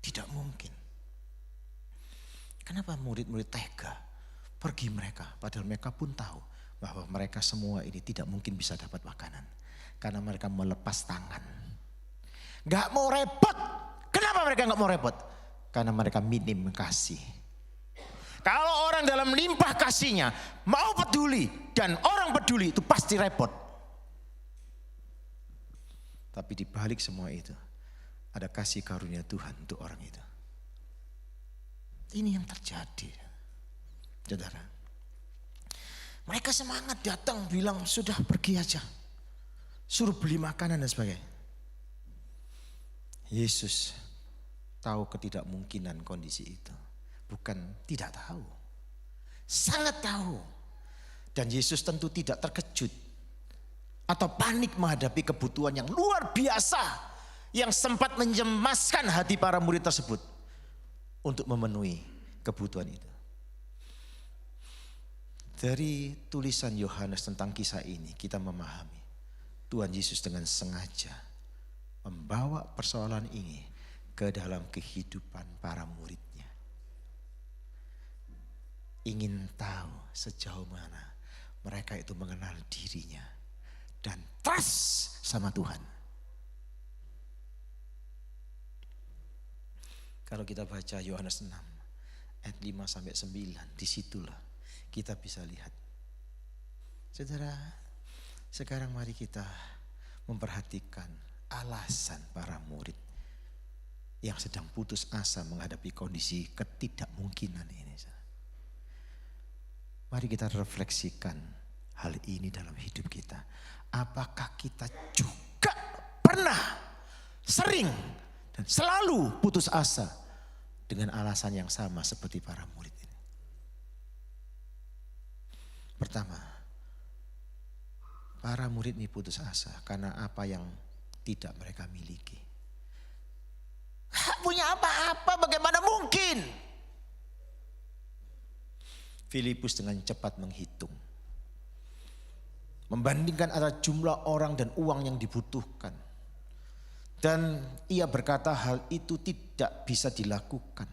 Tidak mungkin. Kenapa murid-murid tega pergi mereka? Padahal mereka pun tahu bahwa mereka semua ini tidak mungkin bisa dapat makanan. Karena mereka melepas tangan. Gak mau repot. Kenapa mereka gak mau repot? Karena mereka minim kasih. Kalau orang dalam limpah kasihnya mau peduli dan orang peduli itu pasti repot. Tapi di balik semua itu ada kasih karunia Tuhan untuk orang itu. Ini yang terjadi, saudara. Mereka semangat datang bilang sudah pergi aja. Suruh beli makanan dan sebagainya. Yesus tahu ketidakmungkinan kondisi itu. Bukan tidak tahu. Sangat tahu. Dan Yesus tentu tidak terkejut. Atau panik menghadapi kebutuhan yang luar biasa. Yang sempat mencemaskan hati para murid tersebut. Untuk memenuhi kebutuhan itu. Dari tulisan Yohanes tentang kisah ini kita memahami Tuhan Yesus dengan sengaja membawa persoalan ini ke dalam kehidupan para muridnya. Ingin tahu sejauh mana mereka itu mengenal dirinya dan trust sama Tuhan. Kalau kita baca Yohanes 6 ayat 5 sampai 9, disitulah kita bisa lihat. Saudara, sekarang mari kita memperhatikan alasan para murid yang sedang putus asa menghadapi kondisi ketidakmungkinan ini. Mari kita refleksikan hal ini dalam hidup kita. Apakah kita juga pernah, sering, dan selalu putus asa dengan alasan yang sama seperti para murid ini. Pertama, para murid ini putus asa karena apa yang tidak mereka miliki. Gak punya apa-apa, bagaimana mungkin? Filipus dengan cepat menghitung. Membandingkan antara jumlah orang dan uang yang dibutuhkan. Dan ia berkata hal itu tidak bisa dilakukan.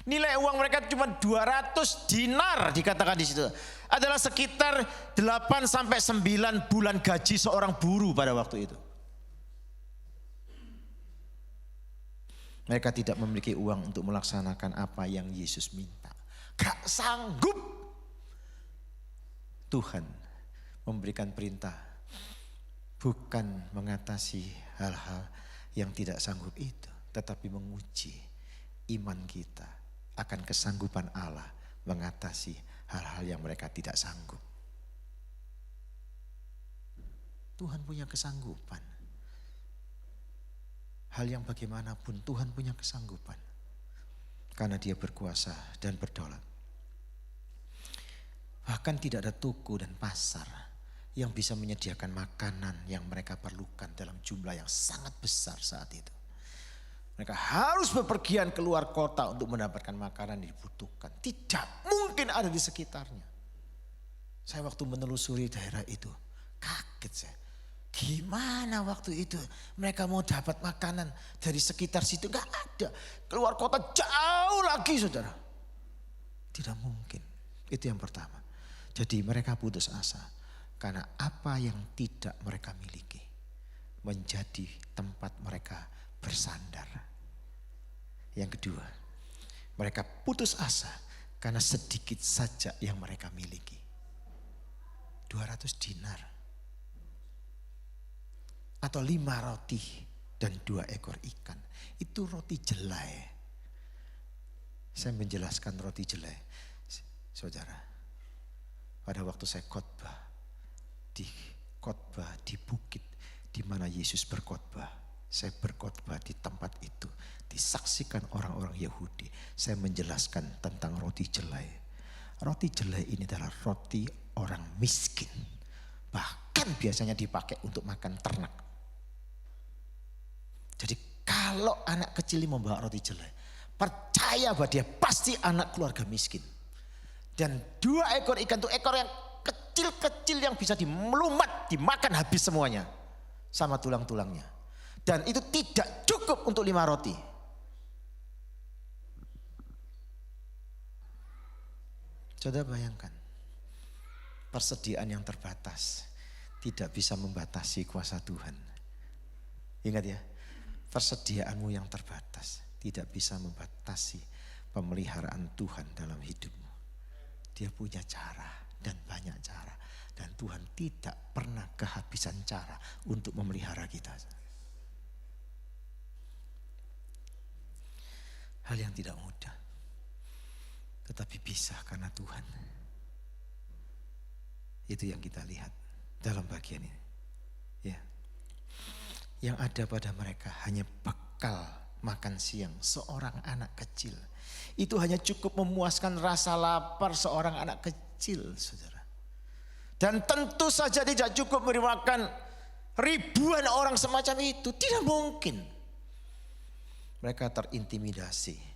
Nilai uang mereka cuma 200 dinar dikatakan di situ. Adalah sekitar 8 sampai 9 bulan gaji seorang buruh pada waktu itu. Mereka tidak memiliki uang untuk melaksanakan apa yang Yesus minta. Gak sanggup. Tuhan memberikan perintah. Bukan mengatasi hal-hal yang tidak sanggup itu, tetapi menguji iman kita akan kesanggupan Allah mengatasi hal-hal yang mereka tidak sanggup. Tuhan punya kesanggupan. Hal yang bagaimanapun Tuhan punya kesanggupan. Karena Dia berkuasa dan berdaulat. Bahkan tidak ada toko dan pasar yang bisa menyediakan makanan yang mereka perlukan dalam jumlah yang sangat besar saat itu. Mereka harus bepergian keluar kota untuk mendapatkan makanan yang dibutuhkan. Tidak mungkin ada di sekitarnya. Saya waktu menelusuri daerah itu, kaget saya. Gimana waktu itu mereka mau dapat makanan dari sekitar situ? Gak ada. Keluar kota jauh lagi, saudara. Tidak mungkin. Itu yang pertama. Jadi mereka putus asa. Karena apa yang tidak mereka miliki menjadi tempat mereka bersandar. Yang kedua, mereka putus asa karena sedikit saja yang mereka miliki. 200 dinar. Atau 5 roti dan 2 ekor ikan. Itu roti jelai. Saya menjelaskan roti jelai. Saudara, pada waktu saya khotbah di bukit di mana Yesus berkhotbah. Saya berkhotbah di tempat itu. Disaksikan orang-orang Yahudi. Saya menjelaskan tentang roti jelai. Roti jelai ini adalah roti orang miskin. Bahkan biasanya dipakai untuk makan ternak. Jadi kalau anak kecil ini membawa roti jelai, percaya bahwa dia pasti anak keluarga miskin. Dan 2 ekor ikan itu ekor yang kecil-kecil yang bisa dimelumat, dimakan habis semuanya. Sama tulang-tulangnya. Dan itu tidak cukup untuk 5 roti. Saudara bayangkan, persediaan yang terbatas tidak bisa membatasi kuasa Tuhan. Ingat ya, persediaanmu yang terbatas tidak bisa membatasi pemeliharaan Tuhan dalam hidupmu. Dia punya cara dan banyak cara. Dan Tuhan tidak pernah kehabisan cara untuk memelihara kita. Hal yang tidak mudah. Tetapi bisa karena Tuhan. Itu yang kita lihat dalam bagian ini. Ya. Yang ada pada mereka hanya bekal makan siang seorang anak kecil. Itu hanya cukup memuaskan rasa lapar seorang anak kecil, saudara. Dan tentu saja tidak cukup memberi makan ribuan orang semacam itu. Tidak mungkin. Mereka terintimidasi.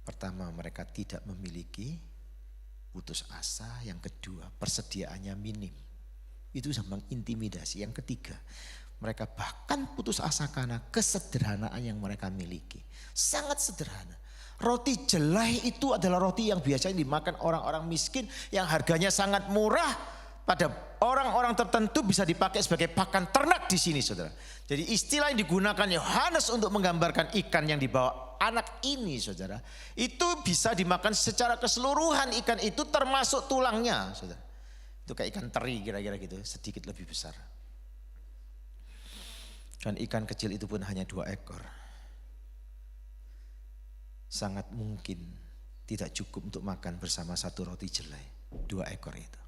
Pertama, mereka tidak memiliki, putus asa. Yang kedua, persediaannya minim. Itu sudah mengintimidasi. Yang ketiga, mereka bahkan putus asa karena kesederhanaan yang mereka miliki. Sangat sederhana. Roti jelai itu adalah roti yang biasanya dimakan orang-orang miskin yang harganya sangat murah. Pada orang-orang tertentu bisa dipakai sebagai pakan ternak di sini, saudara. Jadi istilah yang digunakan Yohanes untuk menggambarkan ikan yang dibawa anak ini, saudara. Itu bisa dimakan secara keseluruhan. Ikan itu termasuk tulangnya, saudara. Itu kayak ikan teri kira-kira gitu, sedikit lebih besar. Dan ikan kecil itu pun hanya 2 ekor. Sangat mungkin tidak cukup untuk makan bersama 1 roti jelai. 2 ekor itu.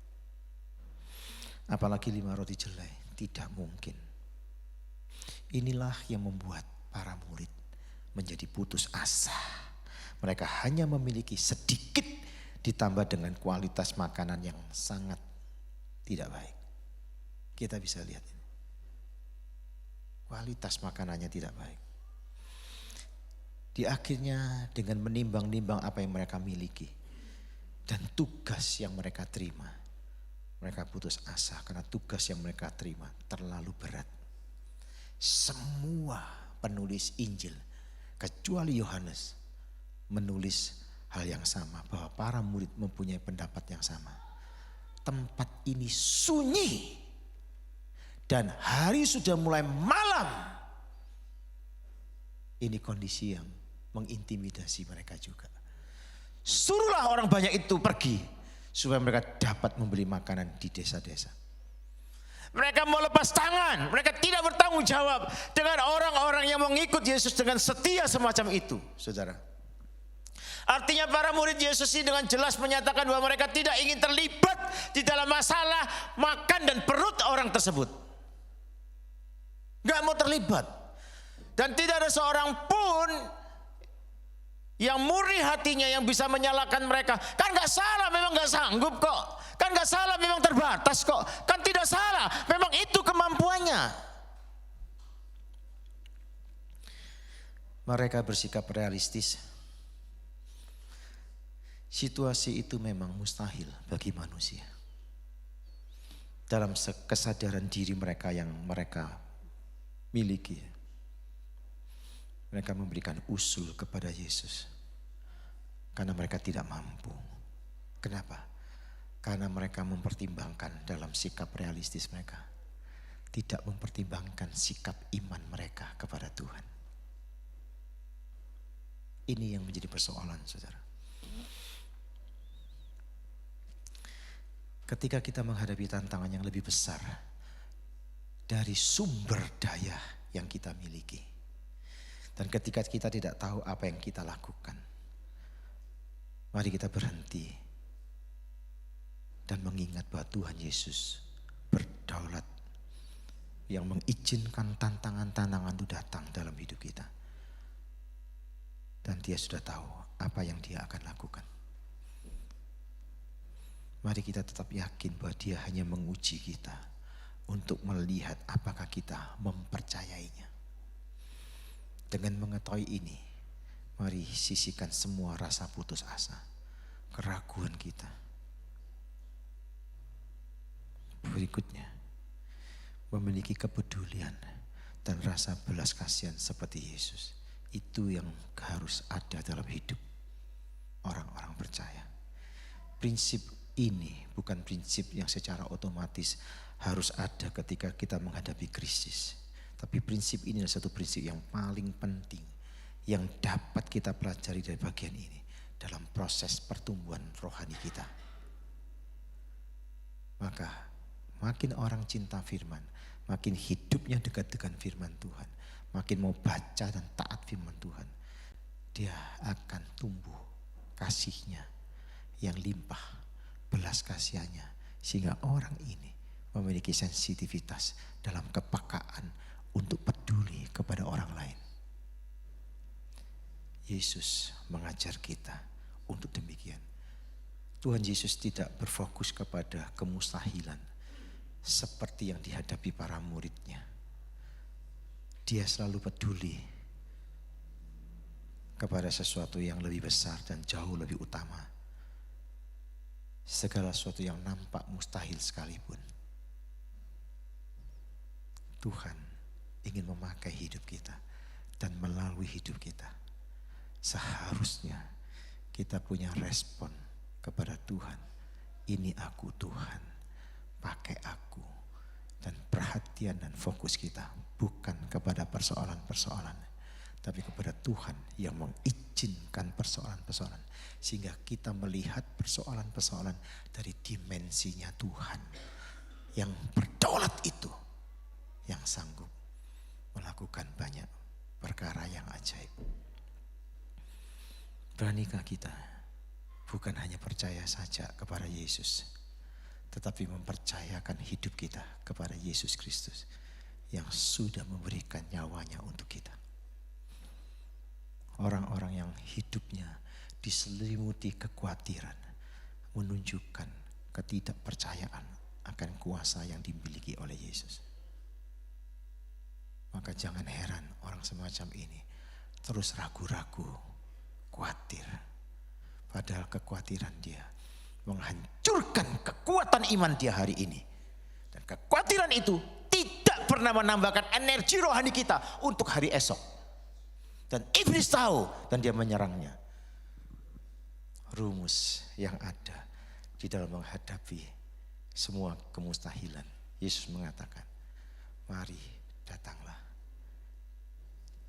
Apalagi 5 roti jelai. Tidak mungkin. Inilah yang membuat para murid menjadi putus asa. Mereka hanya memiliki sedikit ditambah dengan kualitas makanan yang sangat tidak baik. Kita bisa lihat ini. Kualitas makanannya tidak baik. Di akhirnya dengan menimbang-nimbang apa yang mereka miliki dan tugas yang mereka terima, mereka putus asa karena tugas yang mereka terima terlalu berat. Semua penulis Injil kecuali Yohanes menulis hal yang sama, bahwa para murid mempunyai pendapat yang sama. Tempat ini sunyi dan hari sudah mulai malam. Ini kondisi yang mengintimidasi mereka juga. Suruhlah orang banyak itu pergi supaya mereka dapat membeli makanan di desa-desa. Mereka mau lepas tangan, mereka tidak bertanggung jawab dengan orang-orang yang mengikut Yesus dengan setia semacam itu, saudara. Artinya para murid Yesus ini dengan jelas menyatakan bahwa mereka tidak ingin terlibat di dalam masalah makan dan perut orang tersebut. Gak mau terlibat. Dan tidak ada seorang pun yang murni hatinya yang bisa menyalahkan mereka. Kan gak salah, memang gak sanggup kok. Kan gak salah, memang terbatas kok. Kan tidak salah, memang itu kemampuannya. Mereka bersikap realistis. Situasi itu memang mustahil bagi manusia. Dalam kesadaran diri mereka yang mereka miliki. Mereka memberikan usul kepada Yesus. Karena mereka tidak mampu. Kenapa? Karena mereka mempertimbangkan dalam sikap realistis mereka. Tidak mempertimbangkan sikap iman mereka kepada Tuhan. Ini yang menjadi persoalan, saudara. Ketika kita menghadapi tantangan yang lebih besar dari sumber daya yang kita miliki. Dan ketika kita tidak tahu apa yang kita lakukan. Mari kita berhenti dan mengingat bahwa Tuhan Yesus berdaulat yang mengizinkan tantangan-tantangan itu datang dalam hidup kita. Dan dia sudah tahu apa yang dia akan lakukan. Mari kita tetap yakin bahwa dia hanya menguji kita untuk melihat apakah kita mempercayainya. Dengan mengetahui ini, mari sisihkan semua rasa putus asa, keraguan kita. Berikutnya, memiliki kepedulian dan rasa belas kasihan seperti Yesus. Itu yang harus ada dalam hidup orang-orang percaya. Prinsip ini bukan prinsip yang secara otomatis harus ada ketika kita menghadapi krisis. Tapi prinsip ini adalah satu prinsip yang paling penting yang dapat kita pelajari dari bagian ini dalam proses pertumbuhan rohani kita. Maka makin orang cinta firman, makin hidupnya dekat dengan firman Tuhan, makin mau baca dan taat firman Tuhan, dia akan tumbuh kasihnya yang limpah, belas kasihannya, sehingga orang ini memiliki sensitivitas dalam kepekaan untuk peduli kepada orang lain. Yesus mengajar kita untuk demikian. Tuhan Yesus tidak berfokus kepada kemustahilan seperti yang dihadapi para muridnya. Dia selalu peduli kepada sesuatu yang lebih besar dan jauh lebih utama. Segala sesuatu yang nampak mustahil sekalipun, Tuhan ingin memakai hidup kita dan melalui hidup kita. Seharusnya kita punya respon kepada Tuhan. Ini aku Tuhan, pakai aku. Dan perhatian dan fokus kita bukan kepada persoalan-persoalan, tapi kepada Tuhan yang mengizinkan persoalan-persoalan. Sehingga kita melihat persoalan-persoalan dari dimensinya Tuhan yang berdaulat itu, yang sanggup melakukan banyak perkara yang ajaib. Beranikah kita bukan hanya percaya saja kepada Yesus, tetapi mempercayakan hidup kita kepada Yesus Kristus yang sudah memberikan nyawanya untuk kita. Orang-orang yang hidupnya diselimuti kekhawatiran menunjukkan ketidakpercayaan akan kuasa yang dimiliki oleh Yesus. Maka jangan heran orang semacam ini terus ragu-ragu, khawatir. Padahal kekhawatiran dia menghancurkan kekuatan iman dia hari ini. Dan kekhawatiran itu tidak pernah menambahkan energi rohani kita untuk hari esok. Dan iblis tahu dan dia menyerangnya. Rumus yang ada di dalam menghadapi semua kemustahilan. Yesus mengatakan, mari datanglah.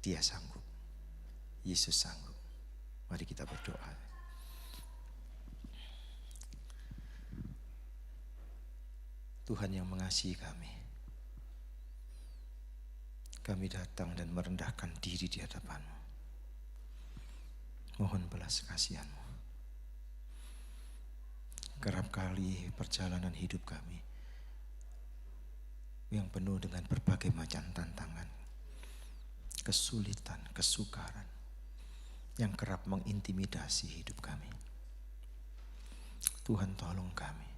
Dia sanggup. Yesus sanggup. Mari kita berdoa. Tuhan yang mengasihi kami. Kami datang dan merendahkan diri di hadapan-Mu. Mohon belas kasihan-Mu. Kerap kali perjalanan hidup kami yang penuh dengan berbagai macam tantangan, kesulitan, kesukaran yang kerap mengintimidasi hidup kami. Tuhan tolong kami.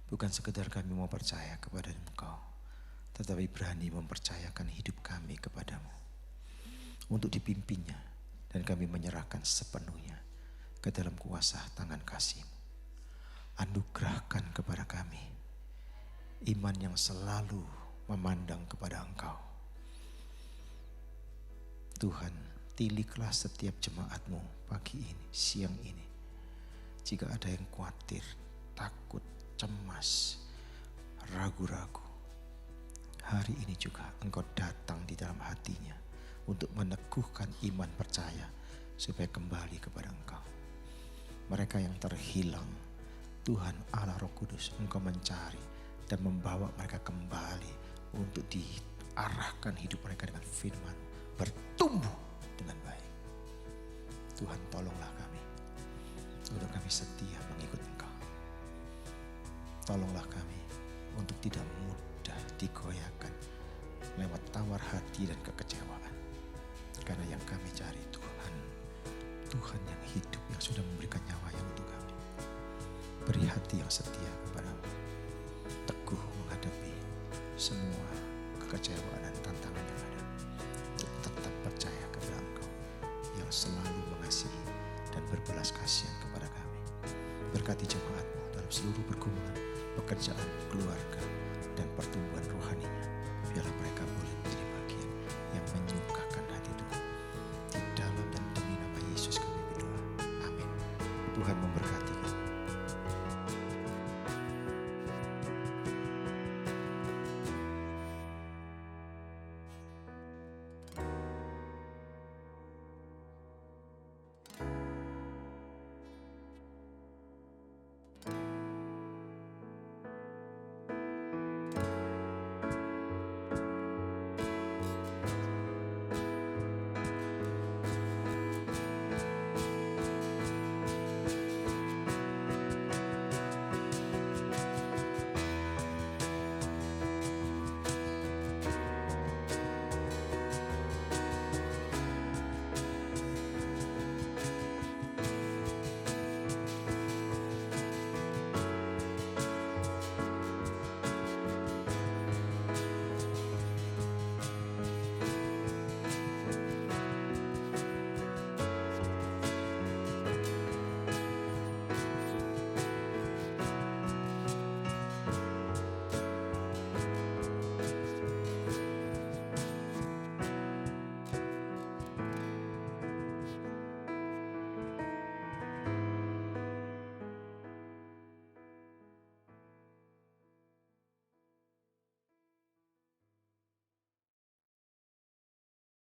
Bukan sekedar kami mau percaya kepada Engkau, tetapi berani mempercayakan hidup kami kepadamu. untuk dipimpinnya. Dan kami menyerahkan sepenuhnya ke dalam kuasa tangan kasih-Mu. Anugerahkan kepada kami iman yang selalu memandang kepada Engkau. Tuhan, tiliklah setiap jemaat-Mu pagi ini, siang ini. Jika ada yang khawatir, takut, cemas, ragu-ragu, hari ini juga Engkau datang di dalam hatinya untuk meneguhkan iman percaya supaya kembali kepada Engkau. Mereka yang terhilang, Tuhan Allah Roh Kudus, Engkau mencari dan membawa mereka kembali untuk diarahkan hidup mereka dengan firman, bertumbuh dengan baik. Tuhan, tolonglah kami untuk kami setia mengikut Engkau. Tolonglah kami untuk tidak mudah digoyahkan lewat tawar hati dan kekecewaan. Karena yang kami cari Tuhan, Tuhan yang hidup, yang sudah memberikan nyawanya untuk kami. Beri hati yang setia kepada-Mu, teguh menghadapi semua kekecewaan dan tantangan yang ada. Tetap percaya kepada Engkau yang selalu mengasihi dan berbelas kasihan kepada kami. Berkati jemaat-Mu dalam seluruh pergumulan, pekerjaan, keluarga, dan pertumbuhan rohaninya.